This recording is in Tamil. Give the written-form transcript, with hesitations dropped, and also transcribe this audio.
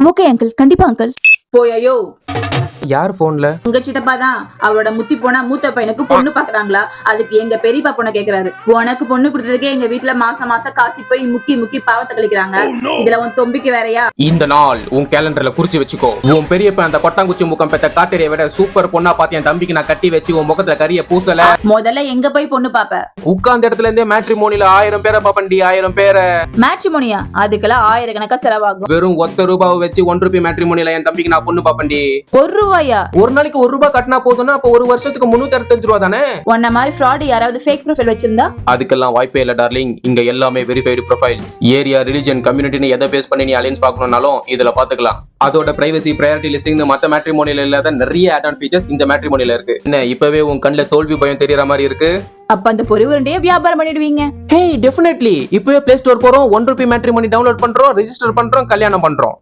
ஓகே அங்கிள், கண்டிப்பா அங்கிள். போயோ யார் போன்ல? உங்க சித்தப்பா தான் அவரோட முத்தி போனா மூத்த பையனுக்கு பொண்ணு பாக்குறாங்களா, அதுக்கு எங்க பெரியப்பா பொண்ணை கேக்குறாரு. உனக்கு பொண்ணு கொடுத்ததுக்கே எங்க வீட்டுல மாசம் மாசம் காசி போய் முக்கி முக்கி பாவத்தை கழிக்கிறாங்க. இதுல உன் தொம்பிக்கு வேறயா? இந்த நாள் உன் கேலண்டர்ல குறிச்சு வச்சுக்கோ. உன் பெரியப்ப அந்த கொட்டாங்குச்சி முகம் பெற்ற காட்டேரியை விட சூப்பர் பொண்ணா பார்த்து என் தம்பிக்கு நான் கட்டி வச்சு உன் முகத்துல கரிய பூசல. முதல்ல எங்க போய் பொண்ணு பாப்ப? உட்கார்ந்த இடத்துல இருந்தே மேட்ரிமோனில 1000 பேரை பாப்பண்டி, 1000 பேரை. மேட்ரிமோனியா? அதுக்கெல்லாம் ஆயிரக்கணக்கா செலவாகும். வெறும் ₹1 வச்சு 1 ரூபாய் மேட்ரிமோனில என் தம்பிக்கு நான் பொண்ணு பாப்பண்டி. ₹1? ஒரு நாளைக்கு ₹1 கட்டினா போதும்னா அப்ப ஒரு வருஷத்துக்கு 365 ரூபா தானே? உன்ன மாதிரி ஃப்ராட் யாராவது ஃபேக் ப்ரொஃபைல் வச்சிருந்தா? அதுக்கெல்லாம் வாய்ப்பே இல்ல டார்லிங். இங்க எல்லாமே வெரிஃபைடு ப்ரொஃபைல்ஸ். ஏரியா, ரிலிஜன், கம்யூனிட்டின்னு எதை பேஸ் பண்ணி நீ அலைன்ஸ் பார்க்கணும்னாலும் இதுல பாத்துக்கலாம். அதோட பிரைவசி, ப்ரையாரிட்டி லிஸ்டிங் மத்த மேட்ரிமோனில இல்லாத நிறைய ஆட் ஆன் ஃபீச்சர்ஸ் இந்த மேட்ரிமோனில இருக்கு. என்ன இப்பவே உன் கண்ணுல தோல்வி பயம் தெரியற மாதிரி இருக்கு? அப்ப அந்த பொறிவுருண்டையே வியாபாரம் பண்ணிடுவீங்க. ஹே, டெஃபினெட்லி. இப்பவே பிளே ஸ்டோர் போறோம், 1 ரூபாய் மேட்ரிமோனி டவுன்லோட் பண்றோம், ரெஜிஸ்டர் பண்றோம், கல்யாணம் பண்றோம்.